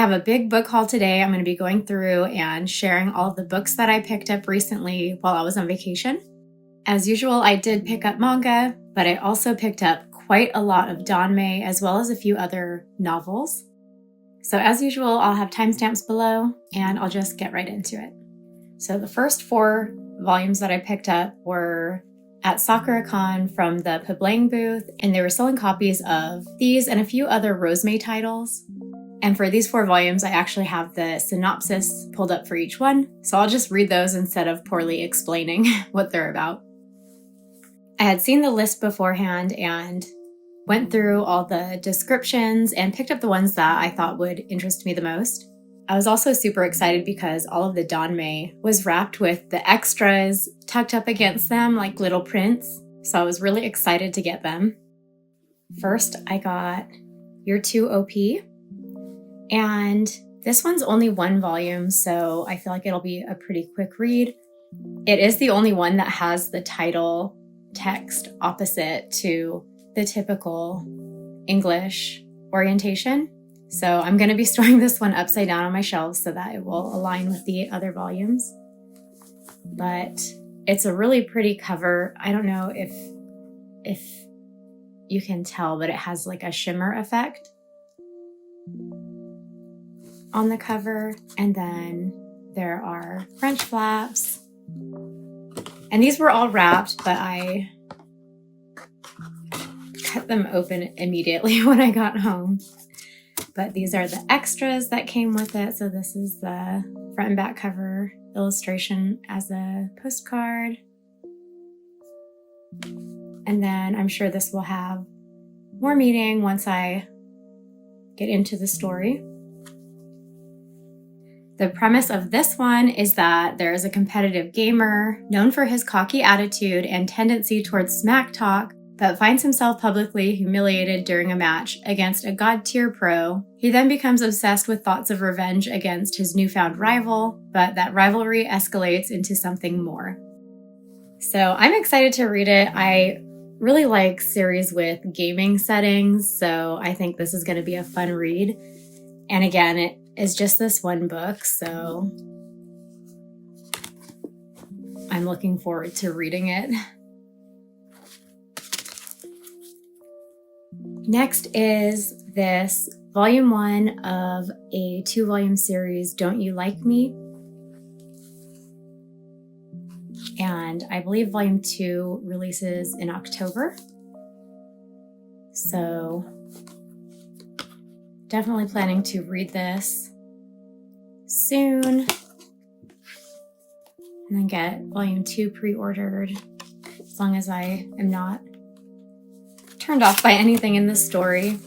have a big book haul today. I'm going to be going through and sharing all the books that I picked up recently while I was on vacation. As usual, I did pick up manga, but I also picked up quite a lot of Danmei as well as a few other novels. So as usual, I'll have timestamps below and I'll just get right into it. So the first 4 volumes that I picked up were at Sakura-Con from the Pablang booth, and they were selling copies of these and a few other Rosmei titles. And for these 4 volumes, I actually have the synopsis pulled up for each one, so I'll just read those instead of poorly explaining what they're about. I had seen the list beforehand and went through all the descriptions and picked up the ones that I thought would interest me the most. I was also super excited because all of the Danmei was wrapped with the extras tucked up against them like little prints, so I was really excited to get them. First, I got Year 2 OP, and this one's only 1 volume, so I feel like it'll be a pretty quick read. It is the only one that has the title text opposite to the typical English orientation. So I'm going to be storing this one upside down on my shelves so that it will align with the other volumes. But it's a really pretty cover. I don't know if you can tell, but it has like a shimmer effect on the cover. And then there are French flaps. And these were all wrapped, but I cut them open immediately when I got home. But these are the extras that came with it. So this is the front and back cover illustration as a postcard. And then I'm sure this will have more meaning once I get into the story. The premise of this one is that there is a competitive gamer known for his cocky attitude and tendency towards smack talk, but finds himself publicly humiliated during a match against a god-tier pro. He then becomes obsessed with thoughts of revenge against his newfound rival, but that rivalry escalates into something more. So I'm excited to read it. I really like series with gaming settings, so I think this is going to be a fun read. And again, it is just this 1 book, so I'm looking forward to reading it. Next is this volume 1 of a 2-volume series, Don't You Like Me? And I believe volume 2 releases in October. So definitely planning to read this soon. And then get volume 2 pre-ordered, as long as I am not turned off by anything in this story.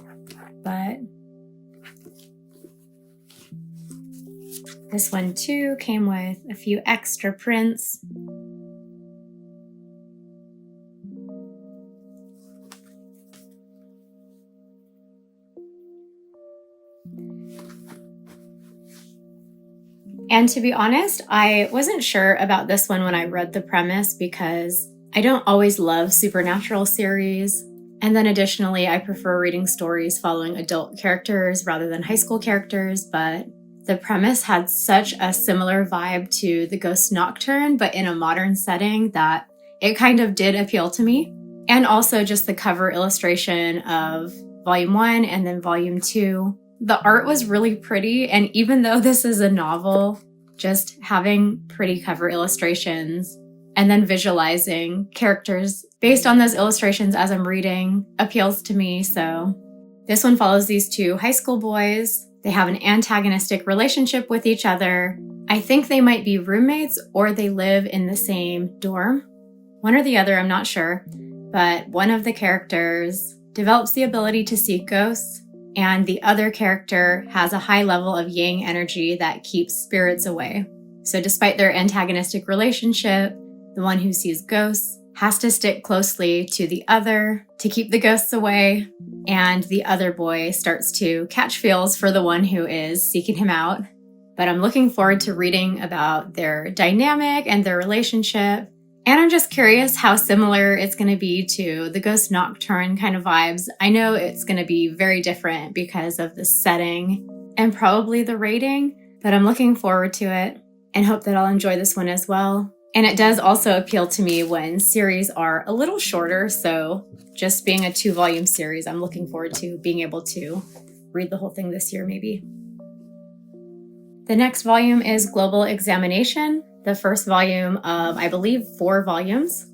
But this one too came with a few extra prints. And to be honest, I wasn't sure about this one when I read the premise because I don't always love supernatural series. And then additionally, I prefer reading stories following adult characters rather than high school characters, but the premise had such a similar vibe to The Ghost Nocturne, but in a modern setting, that it kind of did appeal to me. And also just the cover illustration of volume 1 and then volume 2. The art was really pretty, and even though this is a novel, just having pretty cover illustrations and then visualizing characters based on those illustrations as I'm reading appeals to me. So this one follows these 2 high school boys. They have an antagonistic relationship with each other. I think they might be roommates or they live in the same dorm. One or the other, I'm not sure. But one of the characters develops the ability to see ghosts, and the other character has a high level of yang energy that keeps spirits away. So despite their antagonistic relationship, the one who sees ghosts has to stick closely to the other to keep the ghosts away, and the other boy starts to catch feels for the one who is seeking him out. But I'm looking forward to reading about their dynamic and their relationship, and I'm just curious how similar it's going to be to the Ghost Nocturne kind of vibes. I know it's going to be very different because of the setting and probably the rating, but I'm looking forward to it and hope that I'll enjoy this one as well. And it does also appeal to me when series are a little shorter, so just being a 2-volume series, I'm looking forward to being able to read the whole thing this year maybe. The next volume is Global Examination, the first volume of, I believe, 4 volumes.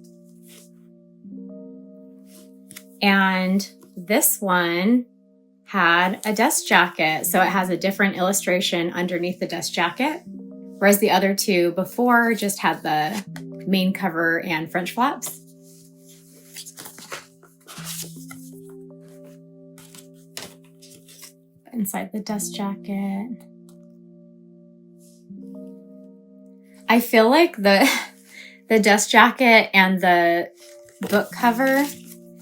And this one had a dust jacket, so it has a different illustration underneath the dust jacket, whereas the other 2 before just had the main cover and French flaps. Inside the dust jacket, I feel like the dust jacket and the book cover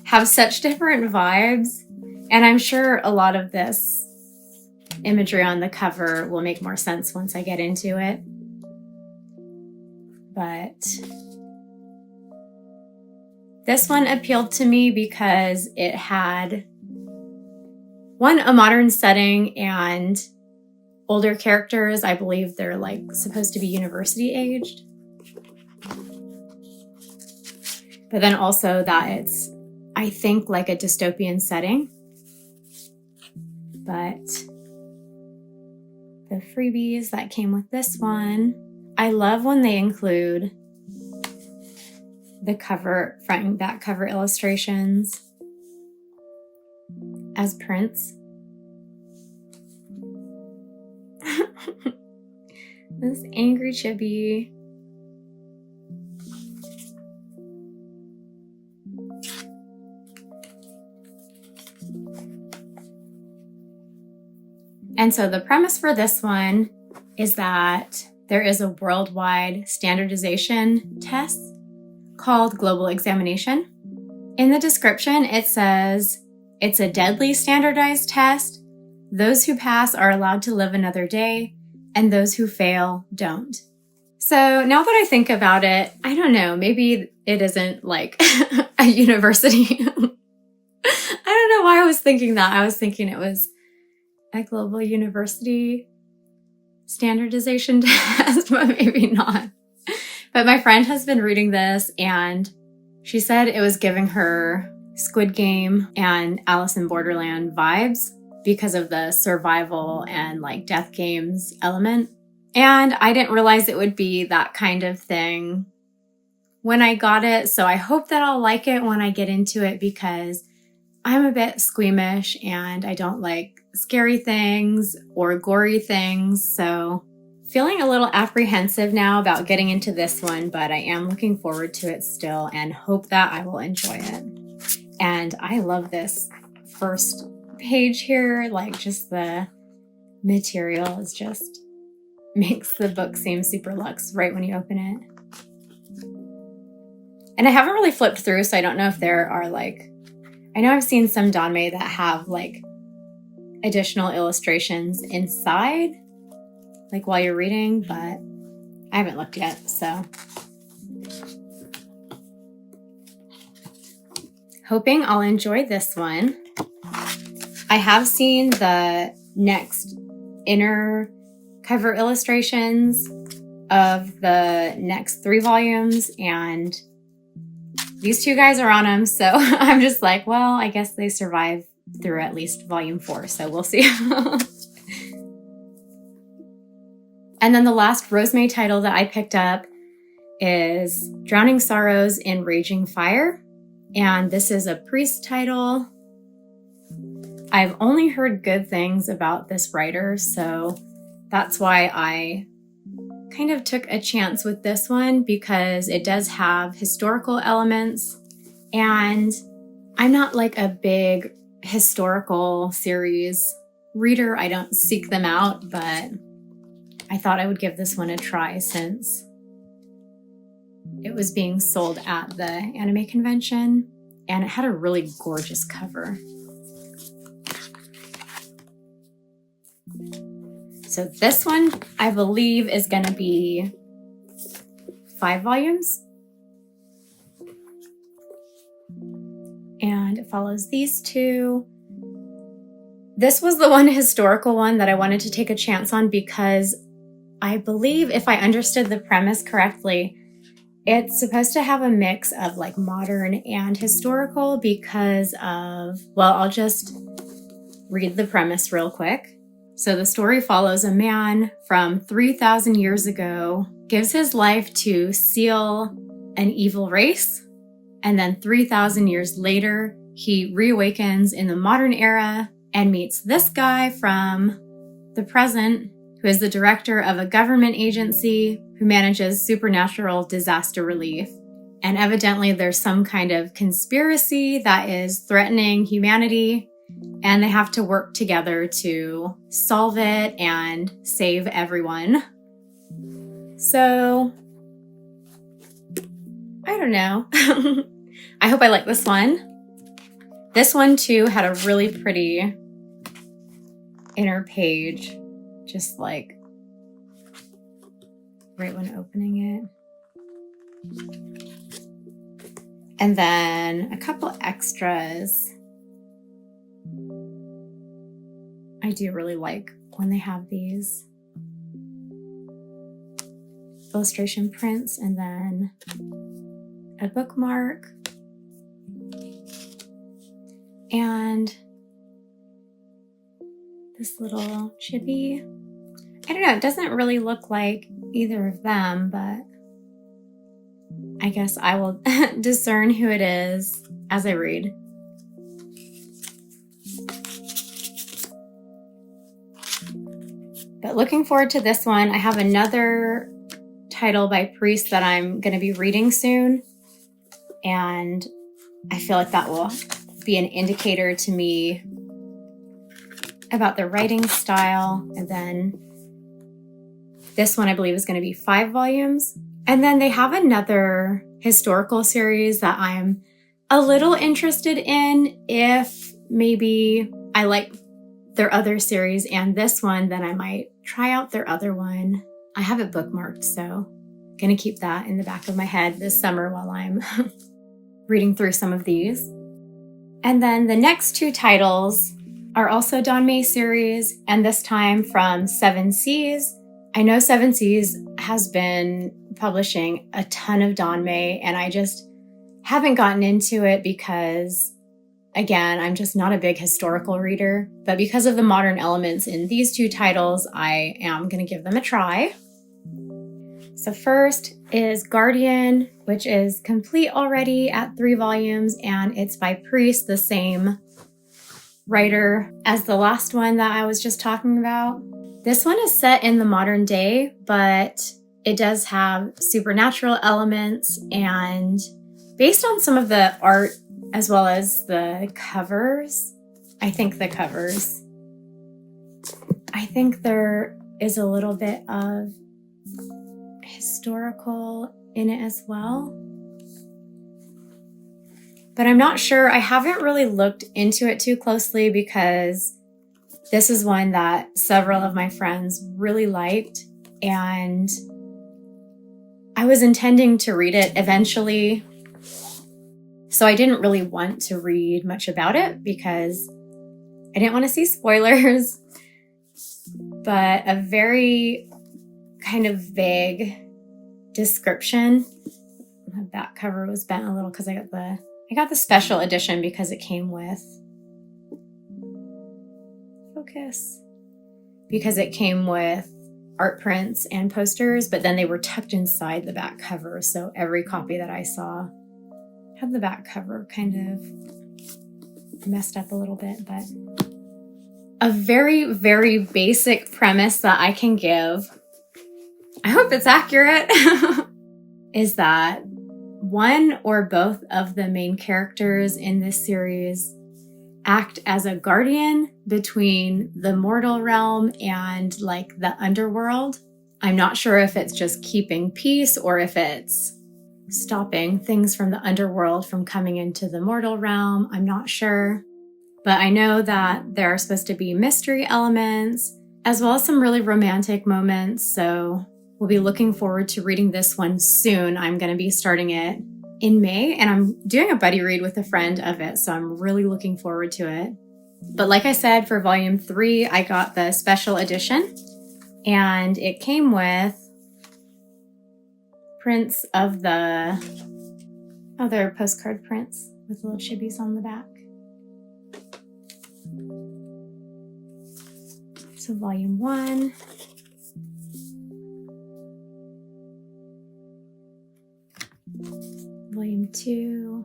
have such different vibes, and I'm sure a lot of this imagery on the cover will make more sense once I get into it. But this one appealed to me because it had, one, a modern setting and older characters. I believe they're like supposed to be university aged. But then also that it's, I think, like a dystopian setting. But the freebies that came with this one, I love when they include the cover, front and back cover illustrations as prints. This angry chibi. And so the premise for this one is that there is a worldwide standardization test called Global Examination. In the description, it says, it's a deadly standardized test. Those who pass are allowed to live another day, and those who fail don't. So now that I think about it, I don't know, maybe it isn't like a university. I don't know why I was thinking that. I was thinking it was a global university standardization test, but maybe not. But my friend has been reading this, and she said it was giving her Squid Game and Alice in Borderland vibes because of the survival and like death games element. And I didn't realize it would be that kind of thing when I got it. So I hope that I'll like it when I get into it, because I'm a bit squeamish and I don't like scary things or gory things. So feeling a little apprehensive now about getting into this one, but I am looking forward to it still and hope that I will enjoy it. And I love this first page here, like just the material is just makes the book seem super luxe right when you open it. And I haven't really flipped through, so I don't know if there are like, I know I've seen some Danmei that have like additional illustrations inside, like while you're reading, but I haven't looked yet, so. Hoping I'll enjoy this one. I have seen the next inner cover illustrations of the next 3 volumes, and these 2 guys are on them, so I'm just like, well, I guess they survive through at least volume 4, so we'll see. And then the last Rosmei title that I picked up is Drowning Sorrows in Raging Fire. And this is a priest title. I've only heard good things about this writer, so that's why I kind of took a chance with this one, because it does have historical elements, and I'm not like a big historical series reader. I don't seek them out, but I thought I would give this one a try since it was being sold at the anime convention, and it had a really gorgeous cover. So this one, I believe, is going to be 5 volumes. And it follows these 2. This was the one historical one that I wanted to take a chance on because I believe, if I understood the premise correctly, it's supposed to have a mix of like modern and historical because of, well, I'll just read the premise real quick. So the story follows a man from 3,000 years ago, gives his life to seal an evil race, and then 3,000 years later, he reawakens in the modern era and meets this guy from the present, who is the director of a government agency who manages supernatural disaster relief. And evidently there's some kind of conspiracy that is threatening humanity, and they have to work together to solve it and save everyone. So, I don't know. I hope I like this one. This one too had a really pretty inner page, just like right when opening it. And then a couple extras. I do really like when they have these illustration prints and then a bookmark and this little chibi. I don't know, it doesn't really look like either of them, but I guess I will discern who it is as I read. But looking forward to this one. I have another title by Priest that I'm going to be reading soon, and I feel like that will be an indicator to me about their writing style. And then this one I believe is going to be 5 volumes. And then they have another historical series that I'm a little interested in. If maybe I like their other series and this one, then I might try out their other one. I have it bookmarked, so I'm going to keep that in the back of my head this summer while I'm reading through some of these. And then the next 2 titles are also Danmei series, and this time from Seven Seas. I know Seven Seas has been publishing a ton of Danmei, and I just haven't gotten into it because, again, I'm just not a big historical reader. But because of the modern elements in these 2 titles, I am going to give them a try. So first is Guardian, which is complete already at 3 volumes, and it's by Priest, the same writer as the last one that I was just talking about. This one is set in the modern day, but it does have supernatural elements, and based on some of the art as well as the covers, I think there is a little bit of historical in it as well. But I'm not sure. I haven't really looked into it too closely because this is one that several of my friends really liked, and I was intending to read it eventually. So I didn't really want to read much about it because I didn't want to see spoilers. But a very kind of vague description. My back cover was bent a little because I got the special edition because it came with art prints and posters, but then they were tucked inside the back cover. So every copy that I saw had the back cover kind of messed up a little bit. But a very, very basic premise that I can give, I hope it's accurate, is that one or both of the main characters in this series act as a guardian between the mortal realm and like the underworld. I'm not sure if it's just keeping peace or if it's stopping things from the underworld from coming into the mortal realm. I'm not sure. But I know that there are supposed to be mystery elements as well as some really romantic moments. So we'll be looking forward to reading this one soon. I'm going to be starting it in May, and I'm doing a buddy read with a friend of it. So I'm really looking forward to it. But like I said, for volume 3, I got the special edition, and it came with prints of the other postcard prints with little chibis on the back. So volume 1. Volume 2.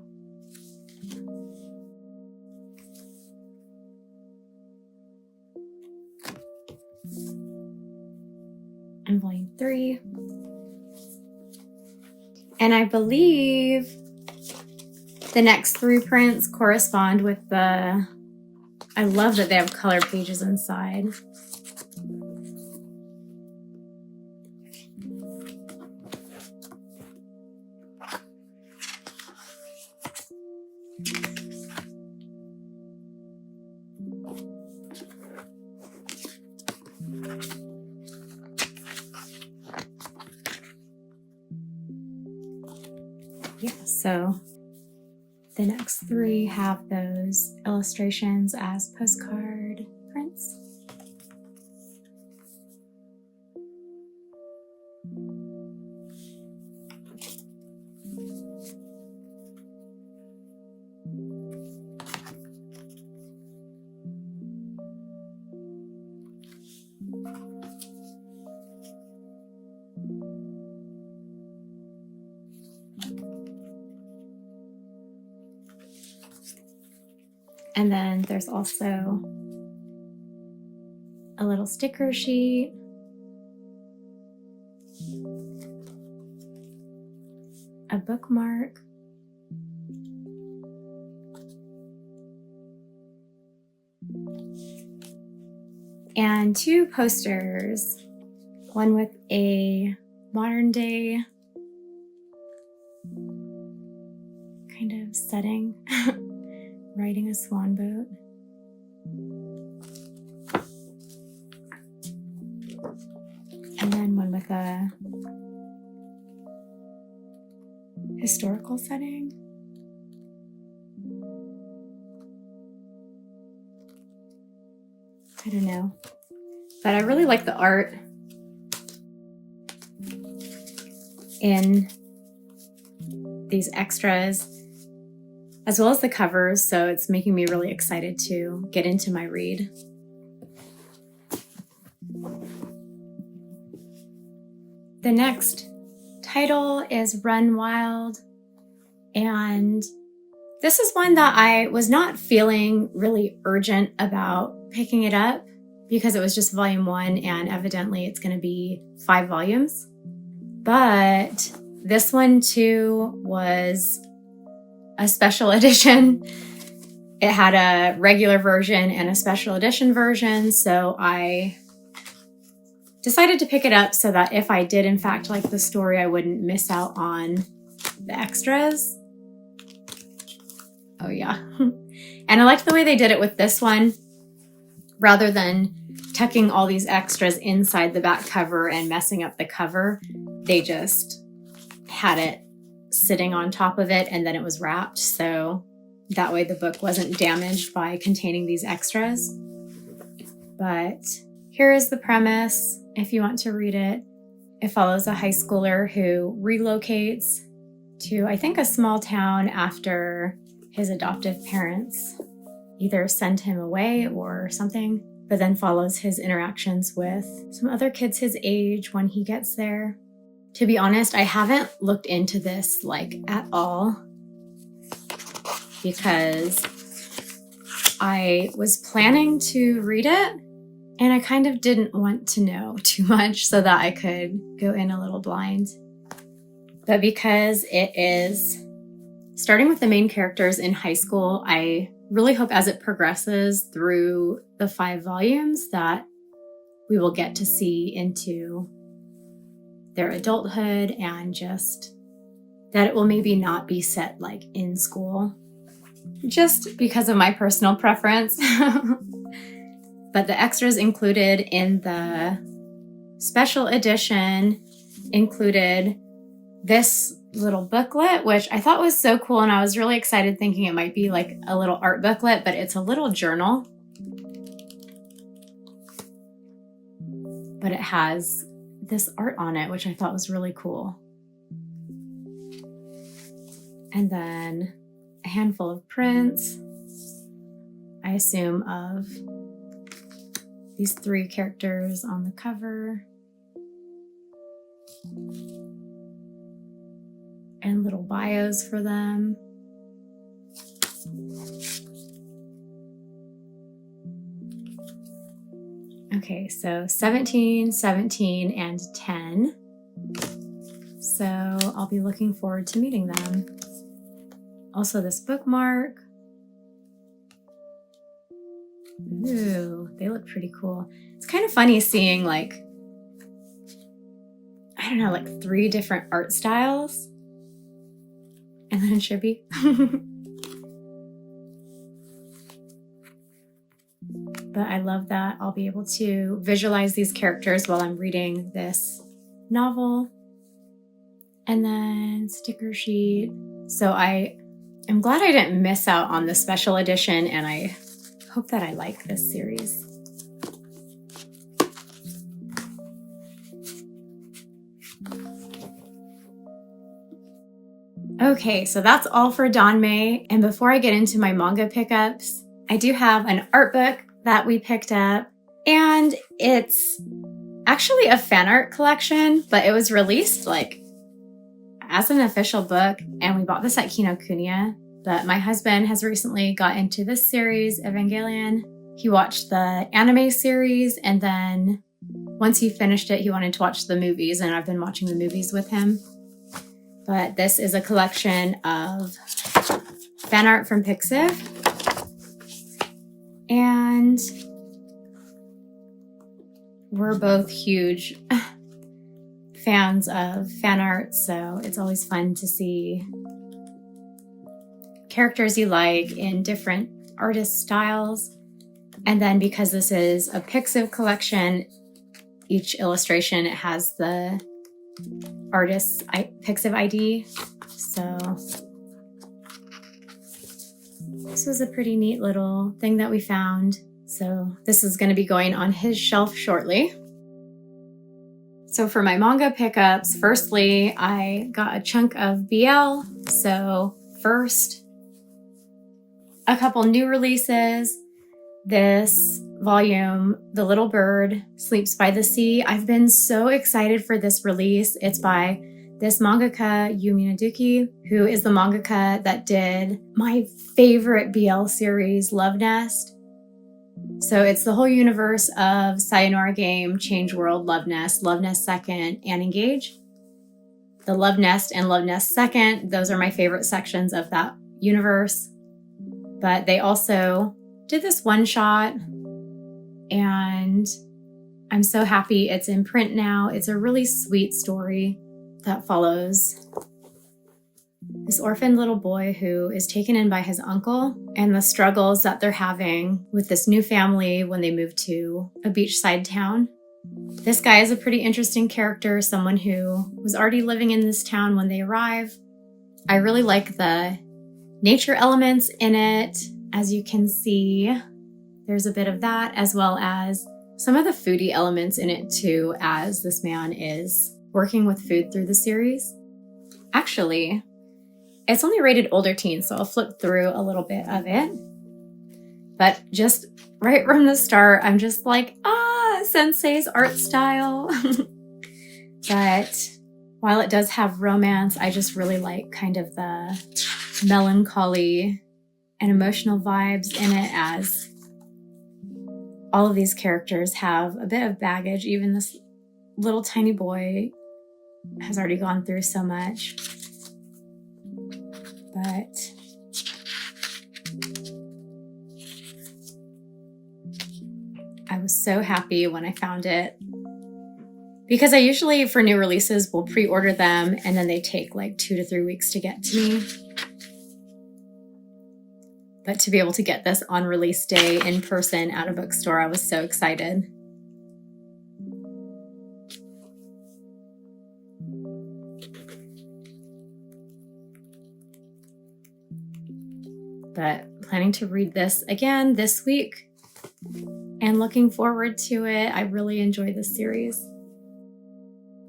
And volume 3. And I believe the next 3 prints correspond with the... I love that they have color pages inside. Yeah, so the next 3 have those illustrations as postcard prints. And then there's also a little sticker sheet, a bookmark, and 2 posters, one with a modern day kind of setting. Riding a swan boat. And then one with a historical setting. I don't know. But I really like the art in these extras, as well as the covers, so it's making me really excited to get into my read. The next title is Run Wild, and this is one that I was not feeling really urgent about picking it up because it was just volume 1 and evidently it's going to be 5 volumes. But this one too was a special edition. It had a regular version and a special edition version, so I decided to pick it up so that if I did in fact like the story, I wouldn't miss out on the extras. Oh yeah. And I liked the way they did it with this one. Rather than tucking all these extras inside the back cover and messing up the cover, they just had it sitting on top of it and then it was wrapped, so that way the book wasn't damaged by containing these extras. But here is the premise if you want to read it. It follows a high schooler who relocates to, I think, a small town after his adoptive parents either send him away or something, but then follows his interactions with some other kids his age when he gets there. To be honest, I haven't looked into this at all because I was planning to read it and I kind of didn't want to know too much so that I could go in a little blind. But because it is starting with the main characters in high school, I really hope as it progresses through the 5 volumes that we will get to see into their adulthood and just that it will maybe not be set in school, just because of my personal preference. But the extras included in the special edition included this little booklet, which I thought was so cool, and I was really excited thinking it might be a little art booklet, but it's a little journal. but it has this art on it, which I thought was really cool. And then a handful of prints, I assume, of these 3 characters on the cover. And little bios for them. Okay, so 17, 17, and 10. So I'll be looking forward to meeting them. Also this bookmark. Ooh, they look pretty cool. It's kind of funny seeing like, I don't know, like 3 different art styles. And then Chibi. But I love that I'll be able to visualize these characters while I'm reading this novel. And then sticker sheet. So I'm glad I didn't miss out on the special edition, and I hope that I like this series. Okay, so that's all for Danmei. And before I get into my manga pickups, I do have an art book that we picked up, and it's actually a fan art collection, but it was released like as an official book, and we bought this at Kinokuniya. But my husband has recently got into this series, Evangelion. He watched the anime series, and then once he finished it, he wanted to watch the movies, and I've been watching the movies with him. But this is a collection of fan art from Pixiv. And we're both huge fans of fan art, so it's always fun to see characters you like in different artist styles. And then because this is a Pixiv collection, each illustration, it has the artist's Pixiv ID. So this was a pretty neat little thing that we found. So this is going to be going on his shelf shortly. So for my manga pickups, firstly, I got a chunk of BL. So first, a couple new releases. This volume, The Little Bird Sleeps by the Sea. I've been so excited for this release. It's by this mangaka, Yu Minaduki, who is the mangaka that did my favorite BL series, Love Nest. So it's the whole universe of Sayonara Game, Change World, Love Nest Second, and Engage. The Love Nest and Love Nest Second, those are my favorite sections of that universe. But they also did this one shot, and I'm so happy it's in print now. It's a really sweet story that follows this orphaned little boy who is taken in by his uncle and the struggles that they're having with this new family when they move to a beachside town. This guy is a pretty interesting character, someone who was already living in this town when they arrive. I really like the nature elements in it. As you can see, there's a bit of that, as well as some of the foodie elements in it too, as this man is working with food through the series. Actually, it's only rated older teens, so I'll flip through a little bit of it. But just right from the start, I'm just like, Sensei's art style. But while it does have romance, I just really like kind of the melancholy and emotional vibes in it, as all of these characters have a bit of baggage. Even this little tiny boy has already gone through so much. But I was so happy when I found it, because I usually, for new releases, will pre-order them and then they take like 2 to 3 weeks to get to me. But to be able to get this on release day in person at a bookstore, I was so excited. But planning to read this again this week. and looking forward to it. I really enjoy this series.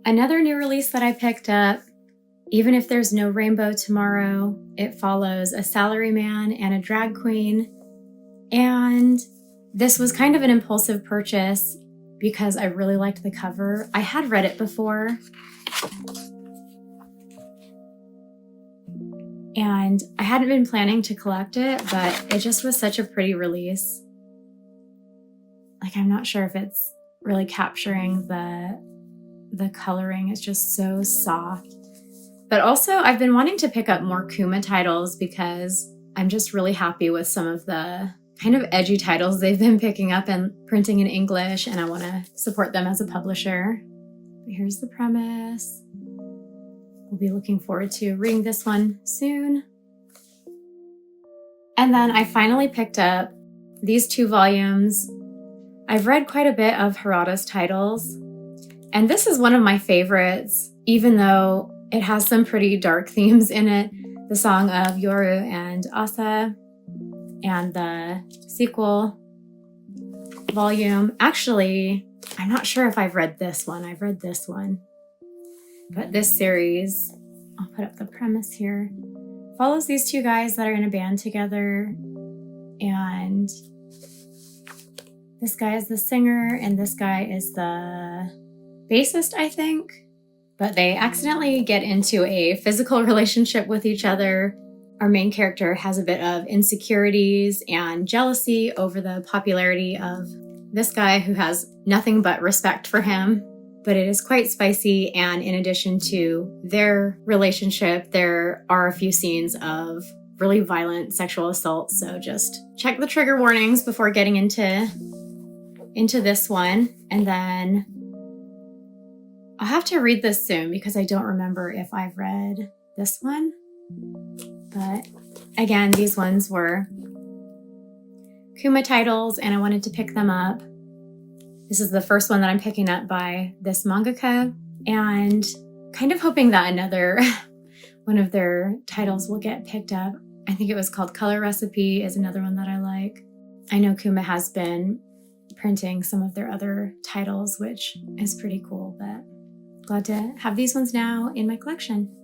Another new release that I picked up, even if there's no rainbow tomorrow, it follows a salaryman and a drag queen. And this was kind of an impulsive purchase because I really liked the cover. I had read it before, and I hadn't been planning to collect it, but it just was such a pretty release. Like, I'm not sure if it's really capturing the coloring. It's just so soft. But also, I've been wanting to pick up more Kuma titles because I'm just really happy with some of the kind of edgy titles they've been picking up and printing in English, and I want to support them as a publisher. But here's the premise. We'll be looking forward to reading this one soon. And then I finally picked up these 2 volumes. I've read quite a bit of Harada's titles, and this is one of my favorites, even though it has some pretty dark themes in it. The Song of Yoru and Asa, and the sequel volume. Actually, I'm not sure if I've read this one. I've read this one. But this series, I'll put up the premise here, follows these 2 guys that are in a band together. And this guy is the singer, and this guy is the bassist, I think. But they accidentally get into a physical relationship with each other. Our main character has a bit of insecurities and jealousy over the popularity of this guy who has nothing but respect for him. But it is quite spicy, and in addition to their relationship, there are a few scenes of really violent sexual assault. So just check the trigger warnings before getting into this one. And then I'll have to read this soon because I don't remember if I've read this one. But again, these ones were Kuma titles, and I wanted to pick them up. This is the first one that I'm picking up by this mangaka, and kind of hoping that another one of their titles will get picked up. I think it was called Color Recipe is another one that I like. I know Kuma has been printing some of their other titles, which is pretty cool, but glad to have these ones now in my collection.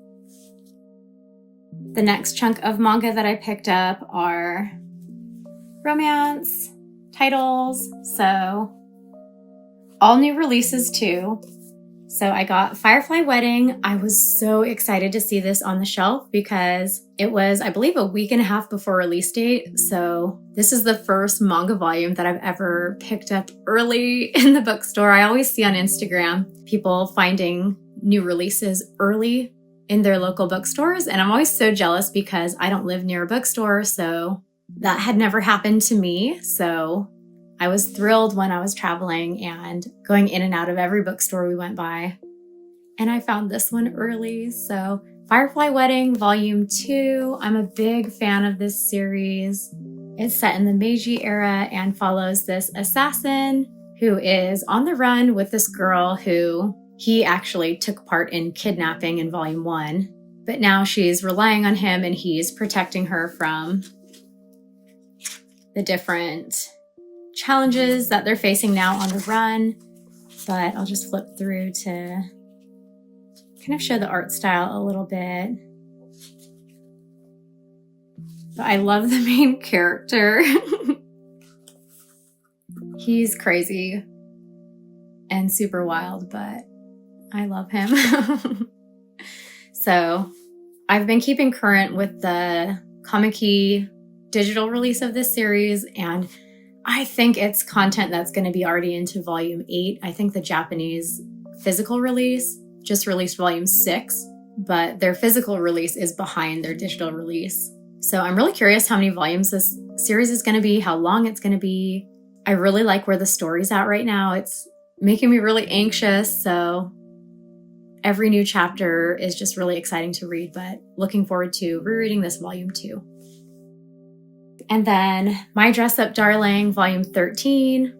The next chunk of manga that I picked up are romance titles, so all new releases too. So I got Firefly Wedding. I was so excited to see this on the shelf because it was, I believe, a week and a half before release date. So this is the first manga volume that I've ever picked up early in the bookstore. I always see on Instagram people finding new releases early in their local bookstores, and I'm always so jealous because I don't live near a bookstore, so that had never happened to me. So I was thrilled when I was traveling and going in and out of every bookstore we went by. And I found this one early. So Firefly Wedding Volume 2. I'm a big fan of this series. It's set in the Meiji era and follows this assassin who is on the run with this girl who he actually took part in kidnapping in Volume 1. But now she's relying on him, and he's protecting her from the different challenges that they're facing now on the run. But I'll just flip through to kind of show the art style a little bit. But I love the main character. He's crazy and super wild, but I love him. So I've been keeping current with the Comic-Key digital release of this series, and I think it's content that's going to be already into Volume 8. I think the Japanese physical release just released Volume 6, but their physical release is behind their digital release. So I'm really curious how many volumes this series is going to be, how long it's going to be. I really like where the story's at right now. It's making me really anxious, so every new chapter is just really exciting to read, but looking forward to rereading this Volume 2. And then My Dress Up Darling, Volume 13.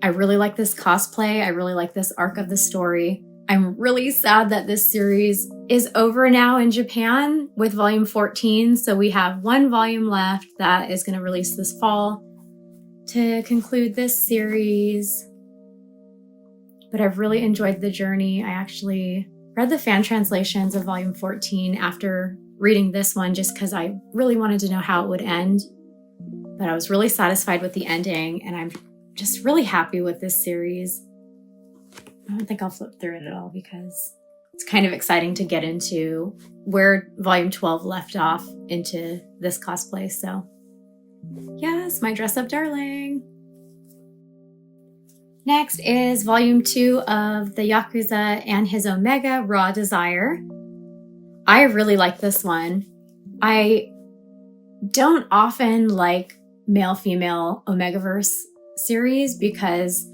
I really like this cosplay. I really like this arc of the story. I'm really sad that this series is over now in Japan with Volume 14. So we have one volume left that is going to release this fall. to conclude this series, but I've really enjoyed the journey. I actually read the fan translations of volume 14 after reading this one just because I really wanted to know how it would end. But I was really satisfied with the ending, and I'm just really happy with this series. I don't think I'll flip through it at all because it's kind of exciting to get into where volume 12 left off into this cosplay. So yes, my dress up darling. Next is volume 2 of the Yakuza and his Omega Raw Desire. I really like this one. I don't often like male-female Omegaverse series because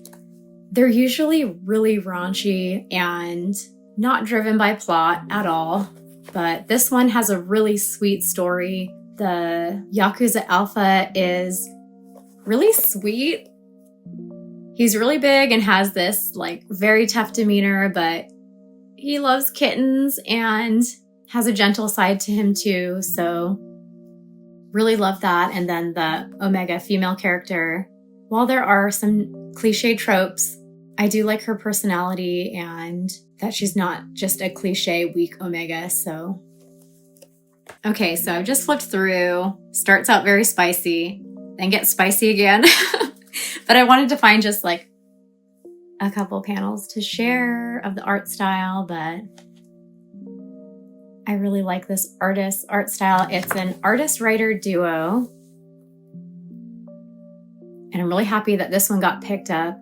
they're usually really raunchy and not driven by plot at all. But this one has a really sweet story. The Yakuza Alpha is really sweet. He's really big and has this like very tough demeanor, but he loves kittens and has a gentle side to him too. So really love that. And then the Omega female character, while there are some cliche tropes, I do like her personality and that she's not just a cliche weak Omega. So okay, so I've just flipped through. Starts out very spicy, then gets spicy again. But I wanted to find just like a couple panels to share of the art style, but I really like this artist's art style. It's an artist-writer duo. And I'm really happy that this one got picked up.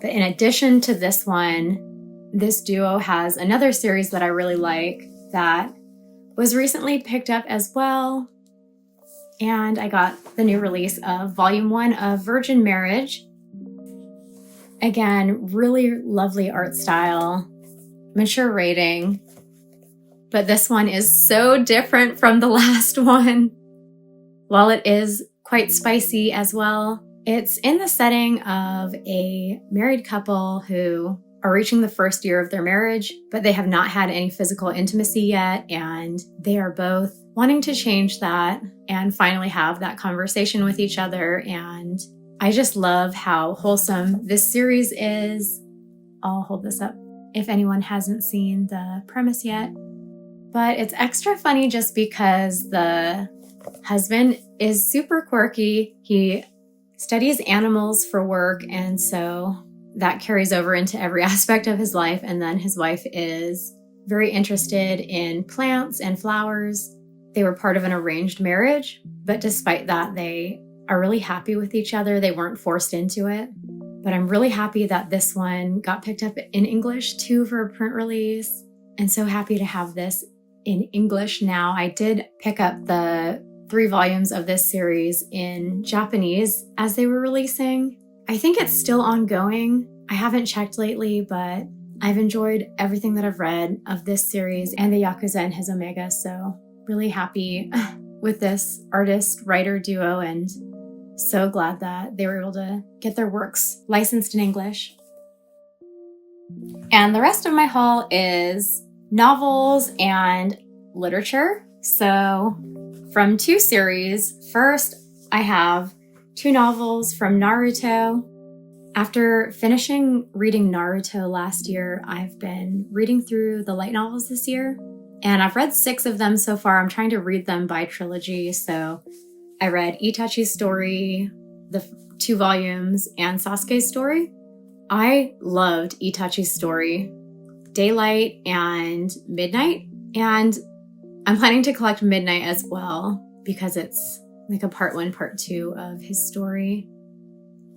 But in addition to this one, this duo has another series that I really like that was recently picked up as well. And I got the new release of volume 1 of Virgin Marriage. Again, really lovely art style, mature rating. But this one is so different from the last one. While it is quite spicy as well, it's in the setting of a married couple who are reaching the first year of their marriage, but they have not had any physical intimacy yet, and they are both wanting to change that and finally have that conversation with each other. And I just love how wholesome this series is. I'll hold this up if anyone hasn't seen the premise yet. But it's extra funny just because the husband is super quirky. He studies animals for work, and so that carries over into every aspect of his life. And then his wife is very interested in plants and flowers. They were part of an arranged marriage, but despite that, they are really happy with each other. They weren't forced into it. But I'm really happy that this one got picked up in English too for a print release, and so happy to have this in English now. I did pick up the 3 volumes of this series in Japanese as they were releasing. I think it's still ongoing. I haven't checked lately, but I've enjoyed everything that I've read of this series and the Yakuza and his Omega, so really happy with this artist-writer duo and so glad that they were able to get their works licensed in English. And the rest of my haul is novels and literature. So from 2 series, first I have 2 novels from Naruto. After finishing reading Naruto last year, I've been reading through the light novels this year, and I've read 6 of them so far. I'm trying to read them by trilogy. So I read Itachi's story, the 2 volumes, and Sasuke's story. I loved Itachi's story, Daylight and Midnight, and I'm planning to collect Midnight as well because it's like a part 1, part 2 of his story.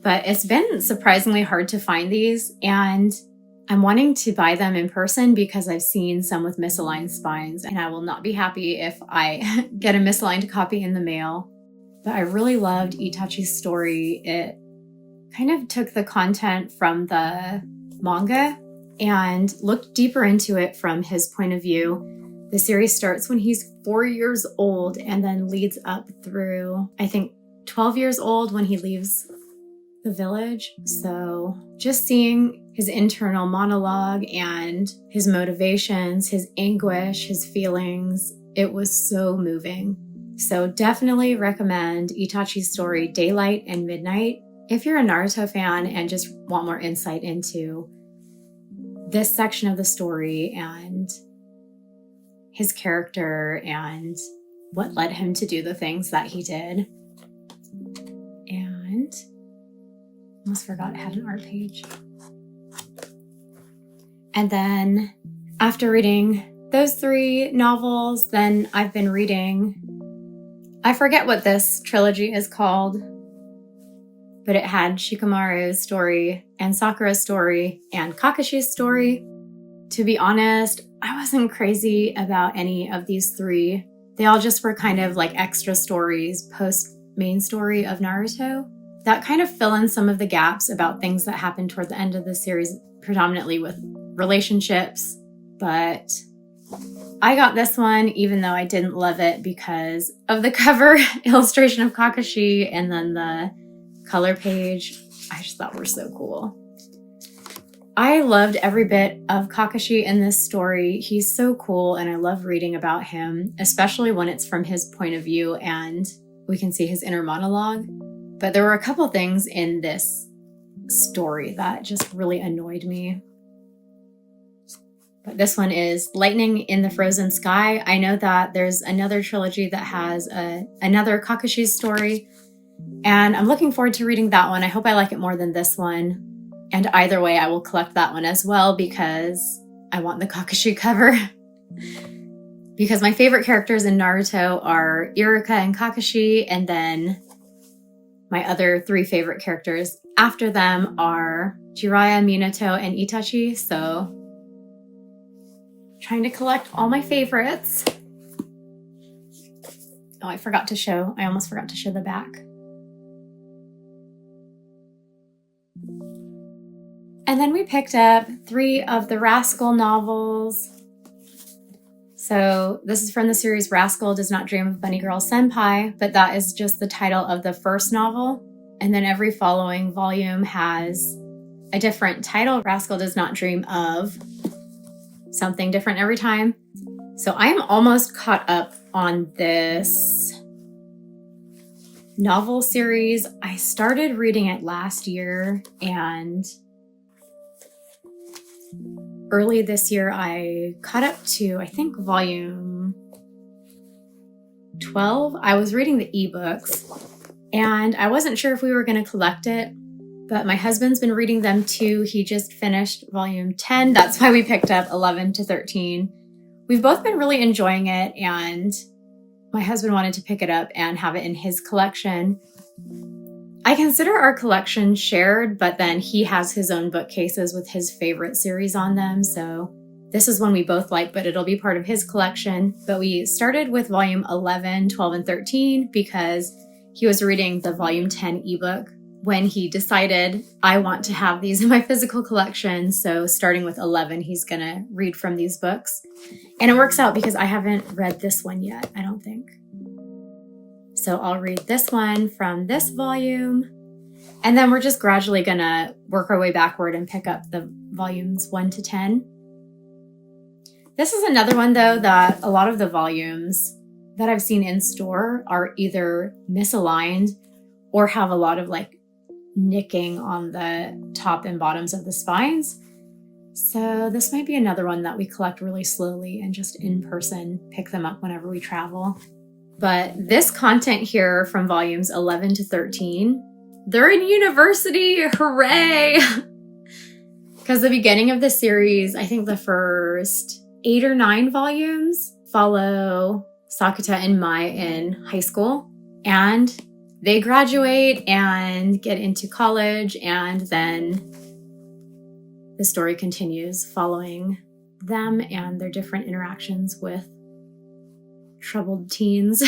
But it's been surprisingly hard to find these, and I'm wanting to buy them in person because I've seen some with misaligned spines, and I will not be happy if I get a misaligned copy in the mail. But I really loved Itachi's story. It kind of took the content from the manga and looked deeper into it from his point of view. The series starts when he's 4 years old and then leads up through, I think, 12 years old when he leaves the village. So just seeing his internal monologue and his motivations, his anguish, his feelings, it was so moving. So definitely recommend Itachi's story, Daylight and Midnight. if you're a Naruto fan and just want more insight into this section of the story and his character and what led him to do the things that he did. And almost forgot it had an art page. And then after reading those 3 novels, then I've been reading, I forget what this trilogy is called, but it had Shikamaru's story and Sakura's story and Kakashi's story. To be honest, I wasn't crazy about any of these 3. They all just were kind of like extra stories post main story of Naruto that kind of fill in some of the gaps about things that happened toward the end of the series, predominantly with relationships. But I got this one even though I didn't love it because of the cover illustration of Kakashi and then the color page. I just thought were so cool. I loved every bit of Kakashi in this story. He's so cool and I love reading about him, especially when it's from his point of view and we can see his inner monologue. But there were a couple things in this story that just really annoyed me. But this one is Lightning in the Frozen Sky. I know that there's another trilogy that has another Kakashi's story, and I'm looking forward to reading that one. I hope I like it more than this one. And either way, I will collect that one as well because I want the Kakashi cover. Because my favorite characters in Naruto are Iruka and Kakashi, and then my other 3 favorite characters after them are Jiraiya, Minato, and Itachi. So trying to collect all my favorites. Oh, I almost forgot to show the back. And then we picked up 3 of the Rascal novels. So this is from the series Rascal Does Not Dream of Bunny Girl Senpai, but that is just the title of the first novel. And then every following volume has a different title. Rascal Does Not Dream of something different every time. So I am almost caught up on this novel series. I started reading it last year, and early this year I caught up to, I think, volume 12. I was reading the ebooks, and I wasn't sure if we were going to collect it, but my husband's been reading them too. He just finished volume 10. That's why we picked up 11 to 13. We've both been really enjoying it, and my husband wanted to pick it up and have it in his collection. I consider our collection shared, but then he has his own bookcases with his favorite series on them. So this is one we both like, but it'll be part of his collection. But we started with volume 11, 12, and 13 because he was reading the volume 10 ebook when he decided, I want to have these in my physical collection. So starting with 11, he's going to read from these books. And it works out because I haven't read this one yet, I don't think. So I'll read this one from this volume. And then we're just gradually going to work our way backward and pick up the volumes 1 to 10. This is another one, though, that a lot of the volumes that I've seen in store are either misaligned or have a lot of like nicking on the top and bottoms of the spines. So this might be another one that we collect really slowly and just in person pick them up whenever we travel. But this content here from volumes 11 to 13, they're in university, hooray! Because the beginning of the series, I think the first 8 or 9 volumes follow Sakuta and Mai in high school, and they graduate and get into college, and then the story continues following them and their different interactions with troubled teens.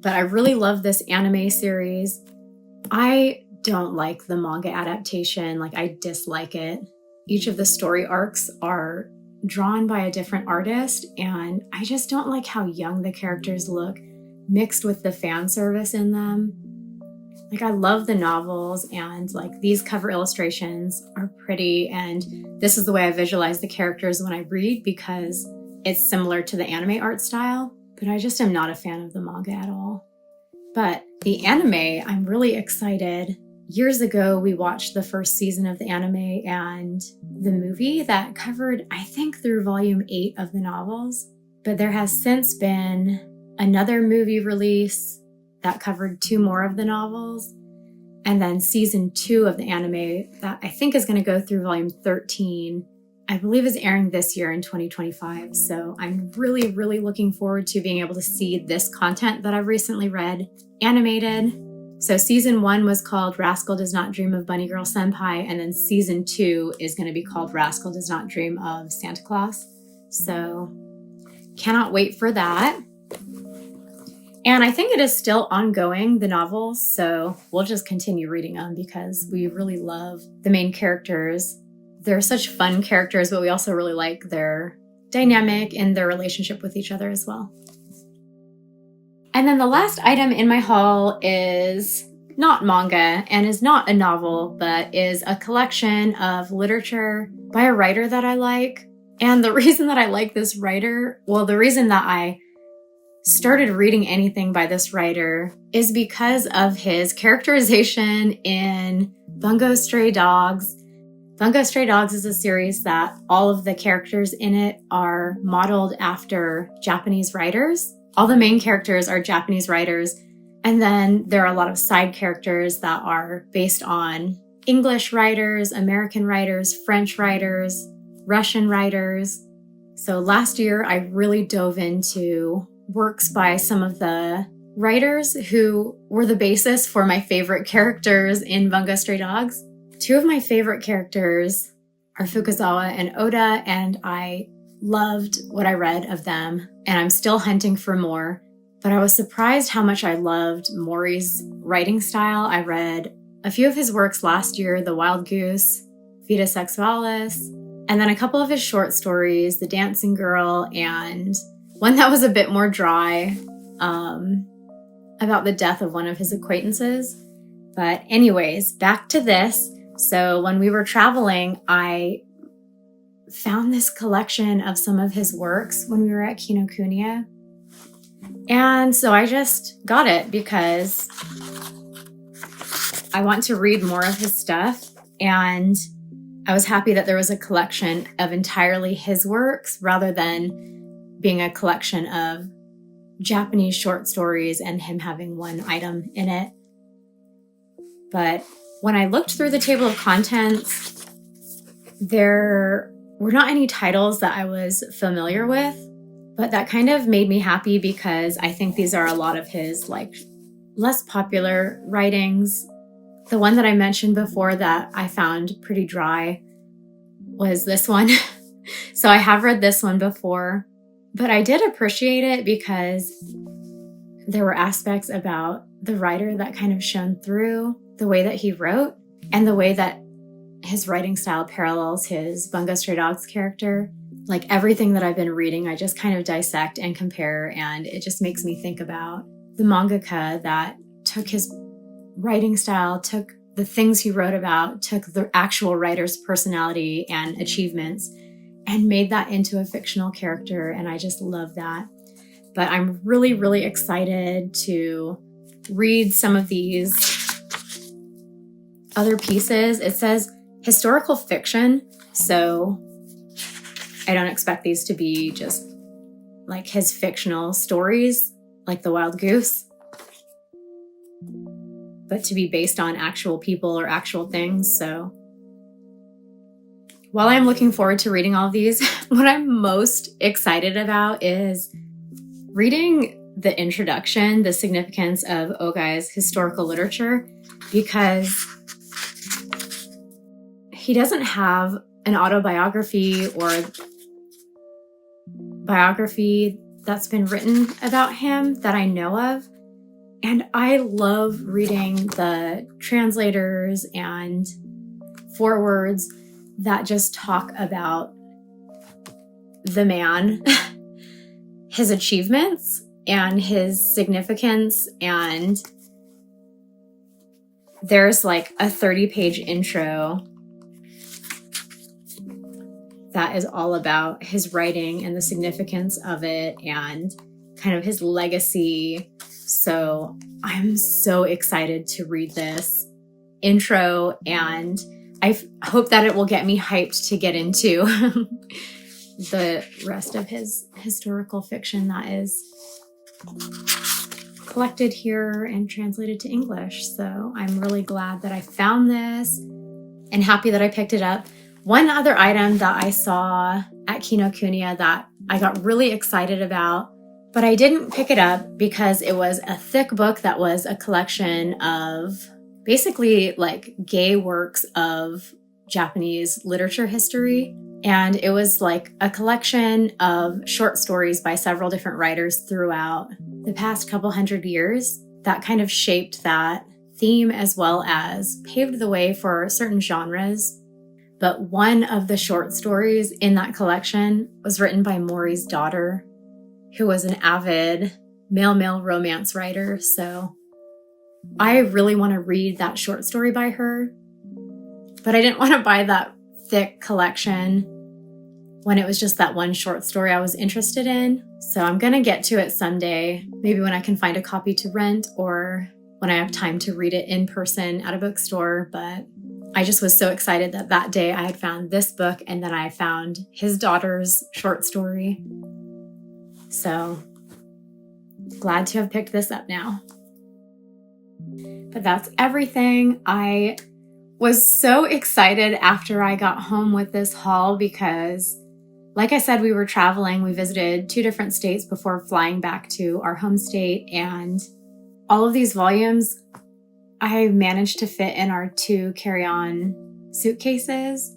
But I really love this anime series. I don't like the manga adaptation. Like, I dislike it. Each of the story arcs are drawn by a different artist, and I just don't like how young the characters look mixed with the fan service in them. Like, I love the novels, and like these cover illustrations are pretty, and this is the way I visualize the characters when I read because it's similar to the anime art style, but I just am not a fan of the manga at all. But the anime, I'm really excited. Years ago, we watched the first season of the anime and the movie that covered, I think, through volume 8 of the novels. But there has since been another movie release that covered 2 more of the novels. And then season 2 of the anime that I think is going to go through volume 13, I believe is airing this year in 2025. So I'm really, really looking forward to being able to see this content that I've recently read animated. So season 1 was called Rascal Does Not Dream of Bunny Girl Senpai, and then season 2 is going to be called Rascal Does Not Dream of Santa Claus. So cannot wait for that. And I think it is still ongoing, the novels, so we'll just continue reading them because we really love the main characters. They're such fun characters, but we also really like their dynamic and their relationship with each other as well. And then the last item in my haul is not manga and is not a novel, but is a collection of literature by a writer that I like. And the reason that I like this writer, well, the reason that I started reading anything by this writer is because of his characterization in Bungo Stray Dogs. Bungo Stray Dogs is a series that all of the characters in it are modeled after Japanese writers. All the main characters are Japanese writers, and then there are a lot of side characters that are based on English writers, American writers, French writers, Russian writers. So last year, I really dove into works by some of the writers who were the basis for my favorite characters in Bungo Stray Dogs. 2 of my favorite characters are Fukazawa and Oda, and I loved what I read of them, and I'm still hunting for more. But I was surprised how much I loved Mori's writing style. I read a few of his works last year, The Wild Goose, Vita Sexualis, and then a couple of his short stories, The Dancing Girl, and one that was a bit more dry, about the death of one of his acquaintances. But anyways, back to this. So when we were traveling, I found this collection of some of his works when we were at Kinokuniya. And so I just got it because I want to read more of his stuff. And I was happy that there was a collection of entirely his works rather than being a collection of Japanese short stories and him having one item in it. But when I looked through the table of contents, there were not any titles that I was familiar with, but that kind of made me happy because I think these are a lot of his less popular writings. The one that I mentioned before that I found pretty dry was this one. So I have read this one before, but I did appreciate it because there were aspects about the writer that kind of shone through the way that he wrote and the way that his writing style parallels his Bungo Stray Dogs character. Like everything that I've been reading, I just kind of dissect and compare, and it just makes me think about the mangaka that took his writing style, took the things he wrote about, took the actual writer's personality and achievements, and made that into a fictional character, and I just love that. But I'm really, really excited to read some of these other pieces. It says historical fiction, so I don't expect these to be just like his fictional stories, like The Wild Goose, but to be based on actual people or actual things. So while I'm looking forward to reading all of these, what I'm most excited about is reading the introduction, the significance of Ogai's historical literature, because he doesn't have an autobiography or biography that's been written about him that I know of. And I love reading the translators and forewords that just talk about the man, his achievements and his significance. And there's like a 30-page intro that is all about his writing and the significance of it and kind of his legacy So I'm so excited to read this intro, and I hope that it will get me hyped to get into the rest of his historical fiction that is collected here and translated to English. So I'm really glad that I found this and happy that I picked it up. One other item that I saw at Kinokuniya that I got really excited about, but I didn't pick it up because it was a thick book that was a collection of basically like gay works of Japanese literature history. And it was like a collection of short stories by several different writers throughout the past couple hundred years that kind of shaped that theme as well as paved the way for certain genres. But one of the short stories in that collection was written by Mori's daughter, who was an avid male romance writer. So I really want to read that short story by her, but I didn't want to buy that thick collection when it was just that one short story I was interested in. So I'm going to get to it someday, maybe when I can find a copy to rent or when I have time to read it in person at a bookstore. But I just was so excited that that day I had found this book and then I found his daughter's short story. So glad to have picked this up now. But that's everything. I was so excited after I got home with this haul because, like I said, we were traveling. We visited 2 different states before flying back to our home state. And all of these volumes I managed to fit in our 2 carry-on suitcases.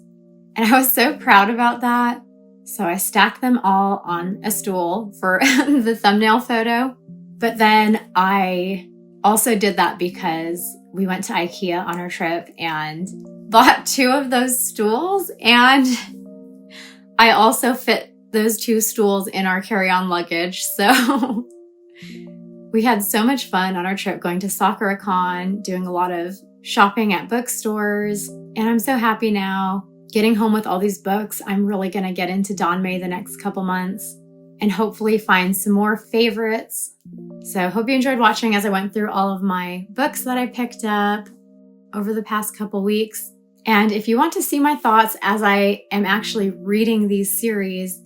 And I was so proud about that. So I stacked them all on a stool for the thumbnail photo. But then I also did that because we went to IKEA on our trip and bought 2 of those stools. And I also fit those 2 stools in our carry-on luggage. So we had so much fun on our trip going to Sakura-Con, doing a lot of shopping at bookstores. And I'm so happy now getting home with all these books. I'm really going to get into Danmei the next couple months and hopefully find some more favorites. So hope you enjoyed watching as I went through all of my books that I picked up over the past couple weeks. And if you want to see my thoughts as I am actually reading these series,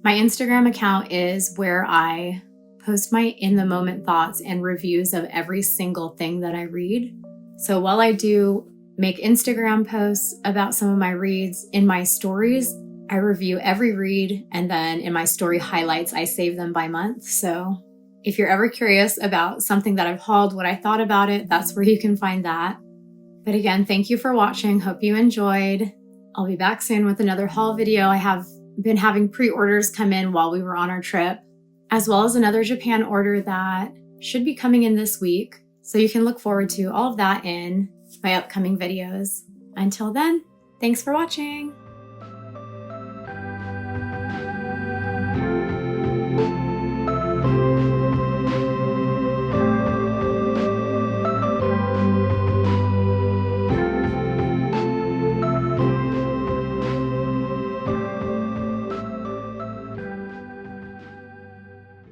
my Instagram account is where I post my in-the-moment thoughts and reviews of every single thing that I read. So while I do make Instagram posts about some of my reads, in my stories, I review every read, and then in my story highlights, I save them by month. So if you're ever curious about something that I've hauled, what I thought about it, that's where you can find that. But again, thank you for watching. Hope you enjoyed. I'll be back soon with another haul video. I have been having pre-orders come in while we were on our trip, as well as another Japan order that should be coming in this week. So you can look forward to all of that in my upcoming videos. Until then, thanks for watching.